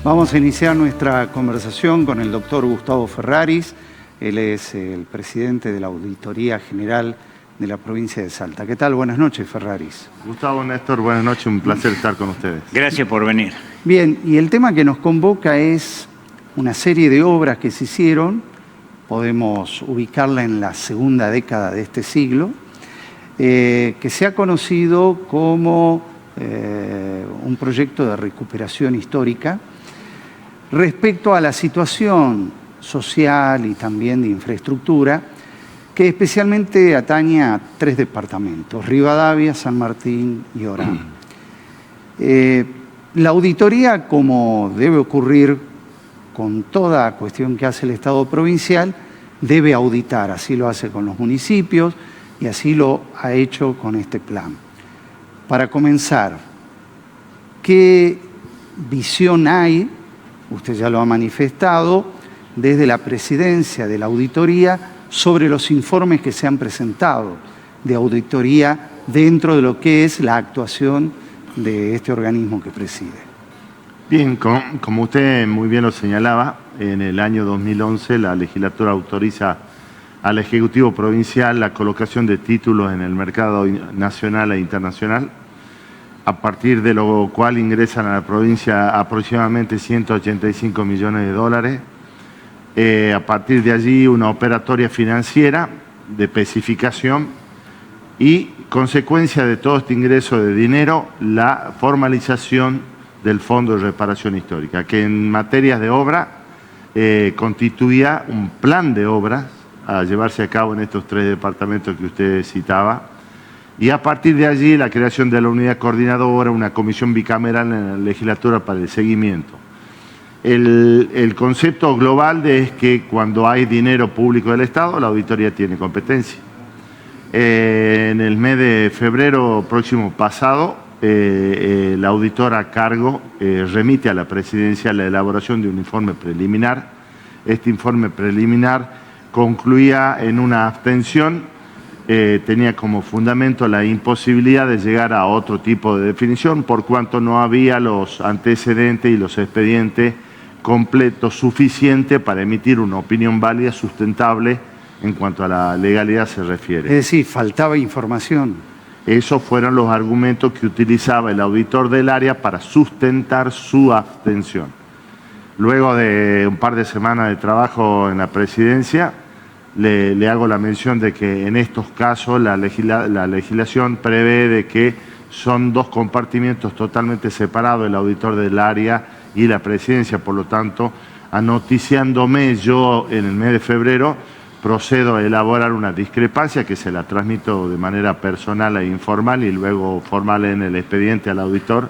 Vamos a iniciar nuestra conversación con el doctor Gustavo Ferraris. Él es el presidente de la Auditoría General de la provincia de Salta. ¿Qué tal? Buenas noches, Ferraris. Gustavo, Néstor, buenas noches. Un placer estar con ustedes. Gracias por venir. Bien, y el tema que nos convoca es una serie de obras que se hicieron. Podemos ubicarla en la segunda década de este siglo, que se ha conocido como un proyecto de recuperación histórica respecto a la situación social y también de infraestructura que especialmente atañe a 3 departamentos: Rivadavia, San Martín y Orán. La auditoría, como debe ocurrir con toda cuestión que hace el Estado provincial, debe auditar. Así lo hace con los municipios y así lo ha hecho con este plan. Para comenzar, ¿qué visión hay? Usted ya lo ha manifestado desde la presidencia de la auditoría sobre los informes que se han presentado de auditoría dentro de lo que es la actuación de este organismo que preside. Bien, como usted muy bien lo señalaba, en el año 2011 la legislatura autoriza al Ejecutivo Provincial la colocación de títulos en el mercado nacional e internacional, a partir de lo cual ingresan a la provincia aproximadamente 185 millones de dólares. A partir de allí, una operatoria financiera de especificación y, consecuencia de todo este ingreso de dinero, la formalización del Fondo de Reparación Histórica, que en materias de obra constituía un plan de obras a llevarse a cabo en estos 3 departamentos que usted citaba. Y a partir de allí, la creación de la unidad coordinadora, una comisión bicameral en la legislatura para el seguimiento. El concepto global es que cuando hay dinero público del Estado, la auditoría tiene competencia. En el mes de febrero próximo pasado, la auditora a cargo remite a la presidencia la elaboración de un informe preliminar. Este informe preliminar concluía en una abstención. Tenía como fundamento la imposibilidad de llegar a otro tipo de definición por cuanto no había los antecedentes y los expedientes completos suficientes para emitir una opinión válida, sustentable en cuanto a la legalidad se refiere. Es decir, faltaba información. Esos fueron los argumentos que utilizaba el auditor del área para sustentar su abstención. Luego de un par de semanas de trabajo en la presidencia, le hago la mención de que en estos casos la legislación prevé de que son 2 compartimientos totalmente separados, el auditor del área y la presidencia. Por lo tanto, anoticiándome yo en el mes de febrero, procedo a elaborar una discrepancia que se la transmito de manera personal e informal y luego formal en el expediente al auditor,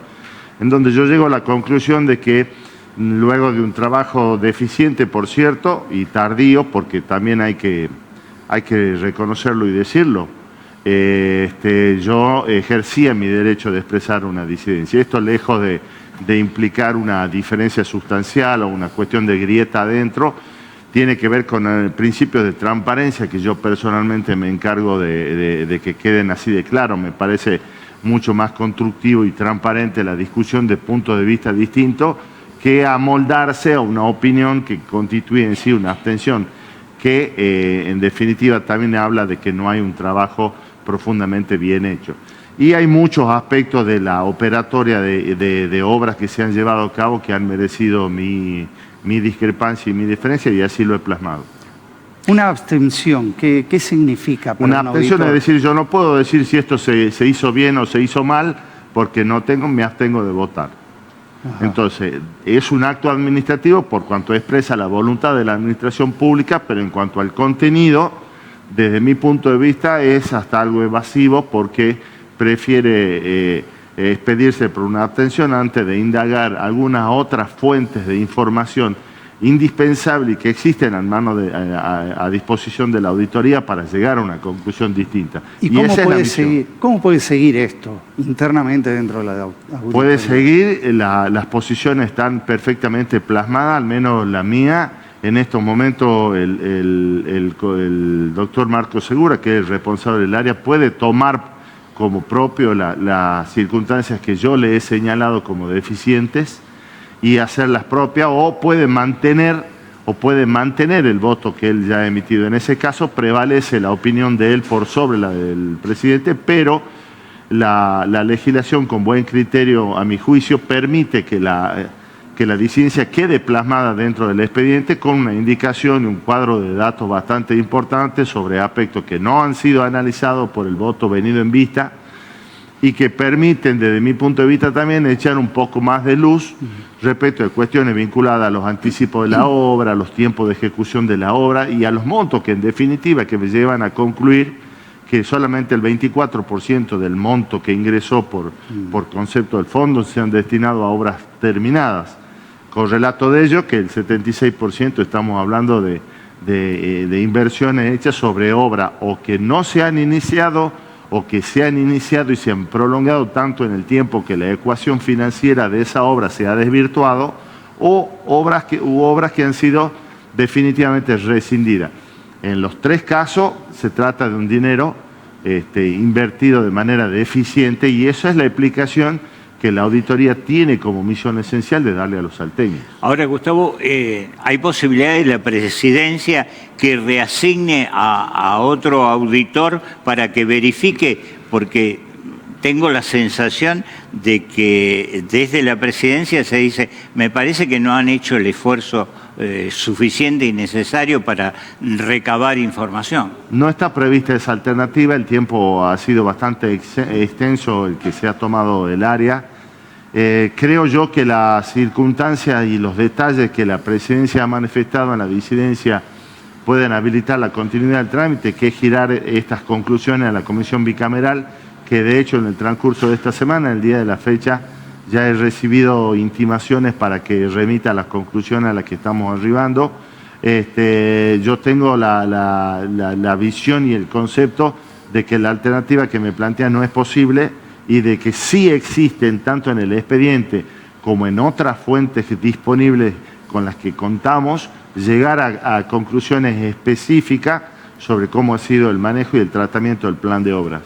en donde yo llego a la conclusión de que luego de un trabajo deficiente, por cierto, y tardío, porque también hay que reconocerlo y decirlo, yo ejercía mi derecho de expresar una disidencia. Esto, lejos de implicar una diferencia sustancial o una cuestión de grieta adentro, tiene que ver con el principio de transparencia que yo personalmente me encargo de que queden así de claro. Me parece mucho más constructivo y transparente la discusión de puntos de vista distintos que amoldarse a una opinión que constituye en sí una abstención, que en definitiva también habla de que no hay un trabajo profundamente bien hecho. Y hay muchos aspectos de la operatoria de obras que se han llevado a cabo que han merecido mi discrepancia y mi diferencia, y así lo he plasmado. Una abstención, ¿qué significa para una abstención? Es decir, yo no puedo decir si esto se hizo bien o se hizo mal, porque me abstengo de votar. Ajá. Entonces, es un acto administrativo por cuanto expresa la voluntad de la administración pública, pero en cuanto al contenido, desde mi punto de vista, es hasta algo evasivo porque prefiere expedirse por una abstención antes de indagar algunas otras fuentes de información indispensable y que existen a disposición de la auditoría para llegar a una conclusión distinta. ¿Y cómo puede seguir esto internamente dentro de la auditoría? Puede seguir, las posiciones están perfectamente plasmadas, al menos la mía. En estos momentos el doctor Marco Segura, que es el responsable del área, puede tomar como propio las circunstancias que yo le he señalado como deficientes y hacerlas propias, o puede mantener el voto que él ya ha emitido. En ese caso prevalece la opinión de él por sobre la del presidente, pero la legislación con buen criterio, a mi juicio, permite que la disidencia quede plasmada dentro del expediente con una indicación y un cuadro de datos bastante importantes sobre aspectos que no han sido analizados por el voto venido en vista y que permiten, desde mi punto de vista también, echar un poco más de luz respecto de cuestiones vinculadas a los anticipos de la obra, a los tiempos de ejecución de la obra y a los montos que, en definitiva, que me llevan a concluir que solamente el 24% del monto que ingresó por concepto del fondo se han destinado a obras terminadas. Correlato de ello que el 76% estamos hablando de inversiones hechas sobre obra o que no se han iniciado o que se han iniciado y se han prolongado tanto en el tiempo que la ecuación financiera de esa obra se ha desvirtuado, o obras que han sido definitivamente rescindidas. En los tres casos se trata de un dinero invertido de manera deficiente, y esa es la explicación que la auditoría tiene como misión esencial de darle a los salteños. Ahora, Gustavo, ¿hay posibilidad de la presidencia que reasigne a otro auditor para que verifique? Porque tengo la sensación de que desde la presidencia se dice, me parece que no han hecho el esfuerzo suficiente y necesario para recabar información. No está prevista esa alternativa, el tiempo ha sido bastante extenso el que se ha tomado el área. Creo yo que las circunstancias y los detalles que la presidencia ha manifestado en la disidencia pueden habilitar la continuidad del trámite, que es girar estas conclusiones a la comisión bicameral, que de hecho en el transcurso de esta semana, el día de la fecha, ya he recibido intimaciones para que remita las conclusiones a las que estamos arribando. Yo tengo la visión y el concepto de que la alternativa que me plantea no es posible, y de que sí existen, tanto en el expediente como en otras fuentes disponibles con las que contamos, llegar a conclusiones específicas sobre cómo ha sido el manejo y el tratamiento del plan de obras.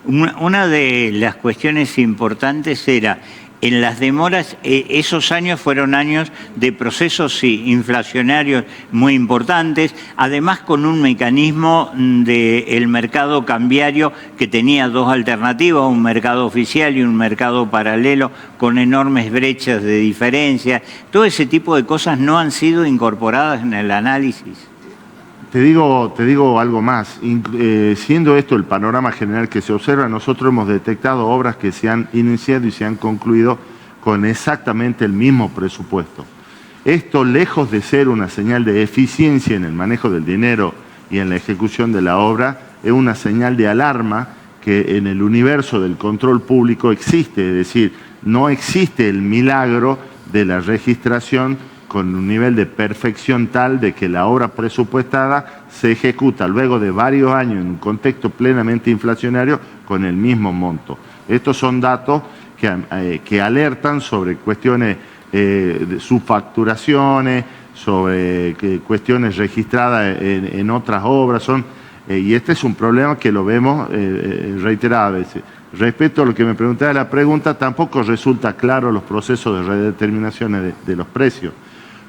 Una de las cuestiones importantes era, en las demoras, esos años fueron años de procesos inflacionarios muy importantes, además con un mecanismo del mercado cambiario que tenía dos alternativas, un mercado oficial y un mercado paralelo con enormes brechas de diferencia. Todo ese tipo de cosas no han sido incorporadas en el análisis. Te digo algo más. Siendo esto el panorama general que se observa, nosotros hemos detectado obras que se han iniciado y se han concluido con exactamente el mismo presupuesto. Esto, lejos de ser una señal de eficiencia en el manejo del dinero y en la ejecución de la obra, es una señal de alarma que en el universo del control público existe. Es decir, no existe el milagro de la registración con un nivel de perfección tal de que la obra presupuestada se ejecuta luego de varios años en un contexto plenamente inflacionario con el mismo monto. Estos son datos que alertan sobre cuestiones de subfacturaciones, sobre cuestiones registradas en otras obras. Y este es un problema que lo vemos reiteradas veces. Respecto a lo que me preguntaba de la pregunta, tampoco resulta claro los procesos de redeterminaciones de los precios.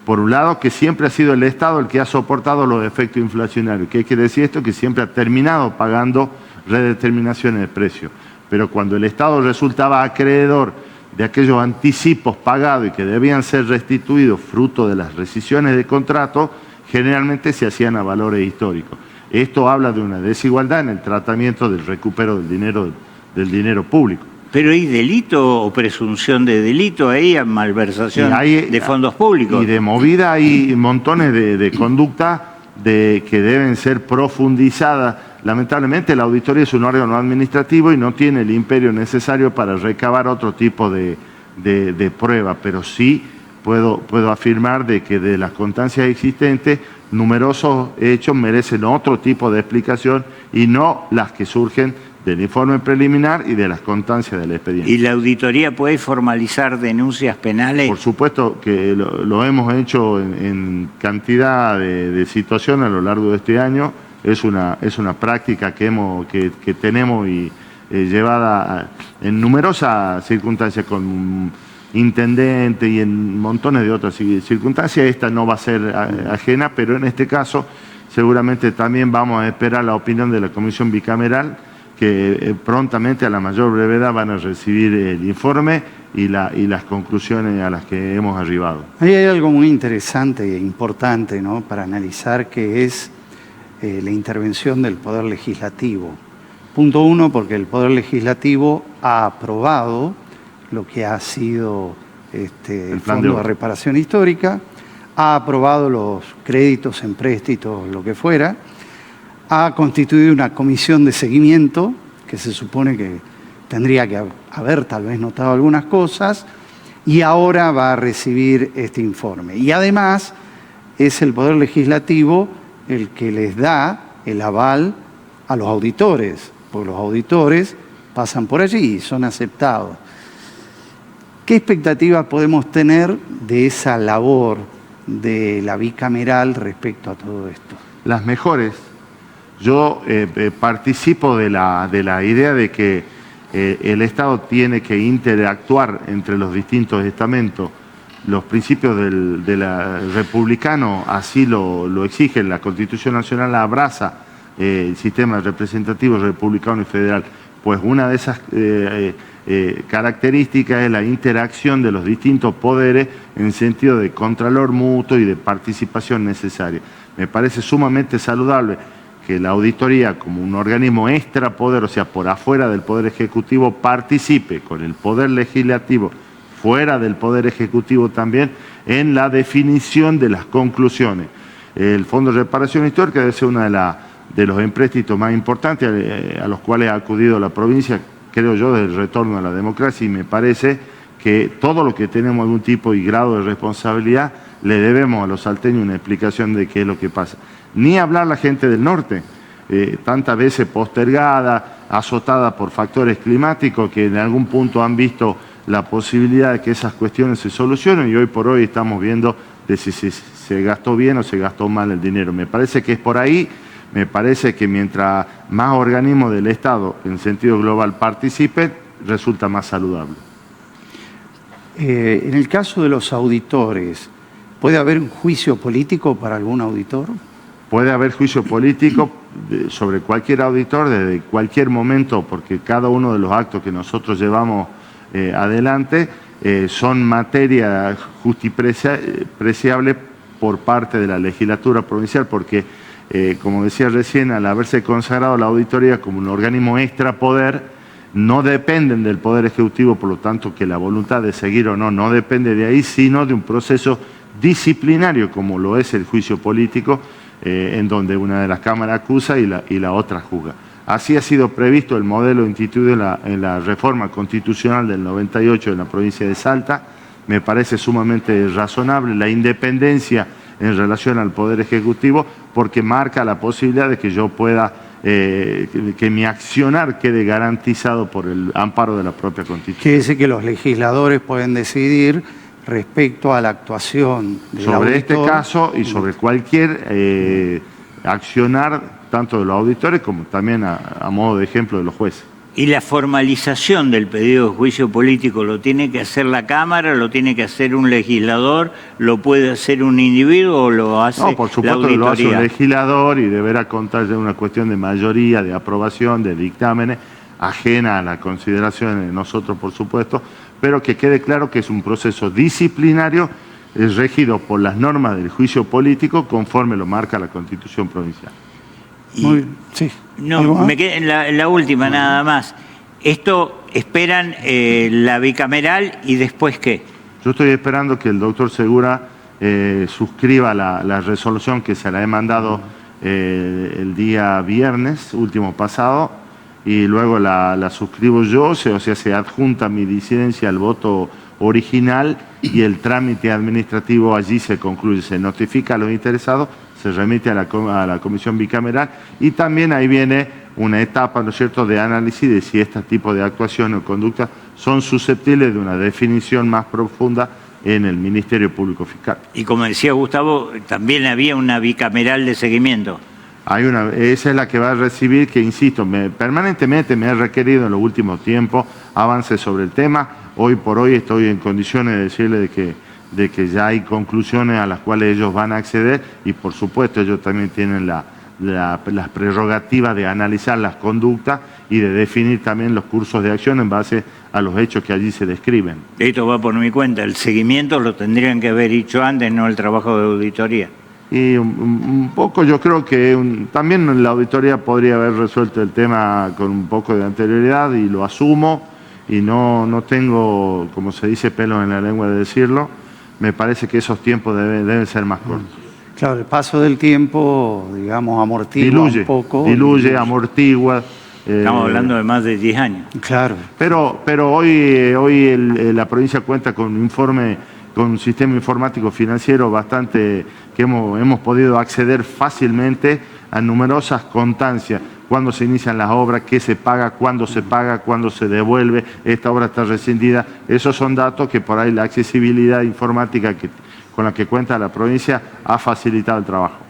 Por un lado, que siempre ha sido el Estado el que ha soportado los efectos inflacionarios. ¿Qué quiere decir esto? Que siempre ha terminado pagando redeterminaciones de precios. Pero cuando el Estado resultaba acreedor de aquellos anticipos pagados y que debían ser restituidos fruto de las rescisiones de contrato, generalmente se hacían a valores históricos. Esto habla de una desigualdad en el tratamiento del recupero del dinero público. Pero ¿hay delito o presunción de delito ahí, malversación de fondos públicos? Y de movida hay montones de conductas que deben ser profundizadas. Lamentablemente la auditoría es un órgano administrativo y no tiene el imperio necesario para recabar otro tipo de pruebas, pero sí puedo afirmar de que de las constancias existentes, numerosos hechos merecen otro tipo de explicación y no las que surgen del informe preliminar y de las constancias del expediente. ¿Y la auditoría puede formalizar denuncias penales? Por supuesto que lo hemos hecho en cantidad de situaciones a lo largo de este año. Es una práctica que tenemos y llevada en numerosas circunstancias con intendentes y en montones de otras circunstancias. Esta no va a ser ajena, pero en este caso seguramente también vamos a esperar la opinión de la Comisión Bicameral, que prontamente, a la mayor brevedad, van a recibir el informe y las conclusiones a las que hemos arribado. Ahí hay algo muy interesante e importante, ¿no?, para analizar, que es la intervención del Poder Legislativo. Punto uno, porque el Poder Legislativo ha aprobado lo que ha sido el Fondo de Reparación Histórica, ha aprobado los créditos, empréstitos, lo que fuera, ha constituido una comisión de seguimiento que se supone que tendría que haber tal vez notado algunas cosas, y ahora va a recibir este informe. Y además es el Poder Legislativo el que les da el aval a los auditores, porque los auditores pasan por allí y son aceptados. ¿Qué expectativas podemos tener de esa labor de la bicameral respecto a todo esto? Las mejores. Yo participo de la idea de que el Estado tiene que interactuar entre los distintos estamentos. Los principios del republicano así lo exigen. La Constitución Nacional abraza el sistema representativo republicano y federal. Pues una de esas características es la interacción de los distintos poderes en sentido de contralor mutuo y de participación necesaria. Me parece sumamente saludable que la auditoría, como un organismo extrapoder, o sea, por afuera del Poder Ejecutivo, participe con el Poder Legislativo, fuera del Poder Ejecutivo también, en la definición de las conclusiones. El Fondo de Reparación Histórica debe ser uno de los empréstitos más importantes a los cuales ha acudido la provincia, creo yo, del retorno a la democracia, y me parece que todo lo que tenemos algún tipo y grado de responsabilidad le debemos a los salteños una explicación de qué es lo que pasa. Ni hablar la gente del norte, tantas veces postergada, azotada por factores climáticos, que en algún punto han visto la posibilidad de que esas cuestiones se solucionen, y hoy por hoy estamos viendo de si se gastó bien o se gastó mal el dinero. Me parece que es por ahí. Me parece que mientras más organismos del Estado en sentido global participen, resulta más saludable. En el caso de los auditores, ¿puede haber un juicio político para algún auditor? Puede haber juicio político sobre cualquier auditor desde cualquier momento, porque cada uno de los actos que nosotros llevamos adelante son materia justipreciable por parte de la legislatura provincial, porque, como decía recién, al haberse consagrado la auditoría como un organismo extrapoder, no dependen del Poder Ejecutivo, por lo tanto que la voluntad de seguir o no depende de ahí, sino de un proceso disciplinario, como lo es el juicio político, en donde una de las cámaras acusa y la otra juzga. Así ha sido previsto el modelo instituido en la reforma constitucional del 98 en la provincia de Salta. Me parece sumamente razonable la independencia en relación al Poder Ejecutivo, porque marca la posibilidad de que yo pueda, que mi accionar quede garantizado por el amparo de la propia Constitución. Quiere decir que los legisladores pueden decidir respecto a la actuación del sobre auditor, este caso y sobre cualquier accionar, tanto de los auditores como también a modo de ejemplo de los jueces. ¿Y la formalización del pedido de juicio político lo tiene que hacer la Cámara, lo tiene que hacer un legislador, lo puede hacer un individuo o lo hace la auditoría? No, por supuesto que lo hace un legislador y deberá contar de una cuestión de mayoría, de aprobación, de dictámenes, ajena a la consideración de nosotros, por supuesto, pero que quede claro que es un proceso disciplinario regido por las normas del juicio político conforme lo marca la Constitución provincial. Muy bien, sí. No, me quedé en la última nada más. Esto esperan la bicameral y después ¿qué? Yo estoy esperando que el doctor Segura suscriba la resolución que se la he mandado el día viernes último pasado, y luego la suscribo yo, o sea, se adjunta mi disidencia al voto original y el trámite administrativo allí se concluye, se notifica a los interesados, se remite a la comisión bicameral, y también ahí viene una etapa, ¿no es cierto?, de análisis de si este tipo de actuación o conducta son susceptibles de una definición más profunda en el Ministerio Público Fiscal. Y como decía Gustavo, también había una bicameral de seguimiento. Esa es la que va a recibir, que insisto, permanentemente me ha requerido en los últimos tiempos avances sobre el tema. hoy por hoy estoy en condiciones de decirle de que ya hay conclusiones a las cuales ellos van a acceder y por supuesto ellos también tienen las prerrogativas de analizar las conductas y de definir también los cursos de acción en base a los hechos que allí se describen. Esto va por mi cuenta, el seguimiento lo tendrían que haber hecho antes, no el trabajo de auditoría. Y un poco yo creo que también la auditoría podría haber resuelto el tema con un poco de anterioridad y lo asumo y no tengo, como se dice, pelo en la lengua de decirlo. Me parece que esos tiempos deben ser más cortos. Claro, el paso del tiempo, digamos, amortigua un poco. Diluye, amortigua. Estamos hablando de más de 10 años. Claro. Pero hoy la provincia cuenta con un sistema informático financiero bastante, que hemos podido acceder fácilmente a numerosas constancias. Cuándo se inician las obras, qué se paga, cuándo se devuelve, esta obra está rescindida. Esos son datos que por ahí la accesibilidad informática con la que cuenta la provincia ha facilitado el trabajo.